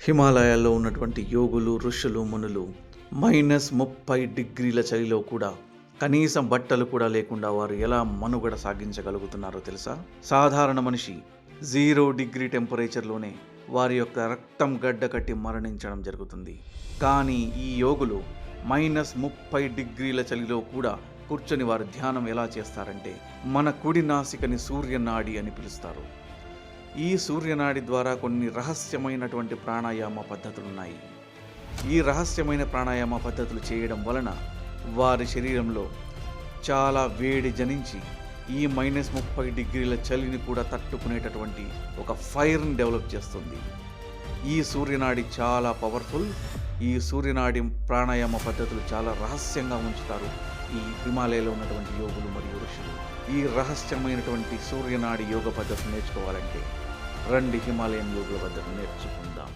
హిమాలయాల్లో ఉన్నటువంటి యోగులు, ఋషులు, మునులు -30 డిగ్రీల చలిలో కూడా కనీసం బట్టలు కూడా లేకుండా వారు ఎలా మనుగడ సాగించగలుగుతున్నారో తెలుసా? సాధారణ మనిషి 0 డిగ్రీ టెంపరేచర్లోనే వారి యొక్క రక్తం గడ్డ కట్టి మరణించడం జరుగుతుంది. కానీ ఈ యోగులు -30 డిగ్రీల చలిలో కూడా కూర్చొని వారు ధ్యానం ఎలా చేస్తారంటే, మన కుడి నాసికని సూర్యనాడి అని పిలుస్తారు. ఈ సూర్యనాడి ద్వారా కొన్ని రహస్యమైనటువంటి ప్రాణాయామ పద్ధతులు ఉన్నాయి. ఈ రహస్యమైన ప్రాణాయామ పద్ధతులు చేయడం వలన వారి శరీరంలో చాలా వేడి జనించి ఈ -30 డిగ్రీల చలిని కూడా తట్టుకునేటటువంటి ఒక ఫైర్ని డెవలప్ చేస్తుంది. ఈ సూర్యనాడి చాలా పవర్ఫుల్. ఈ సూర్యనాడి ప్రాణాయామ పద్ధతులు చాలా రహస్యంగా ఉంచుతారు ఈ హిమాలయాలో ఉన్నటువంటి యోగులు మరియు ఋషులు. ఈ రహస్యమైనటువంటి సూర్యనాడి యోగ పద్ధతులు నేర్చుకోవాలంటే రండి హిమాలయన్ యోగుల పద్ధతులు నేర్చుకుందాం.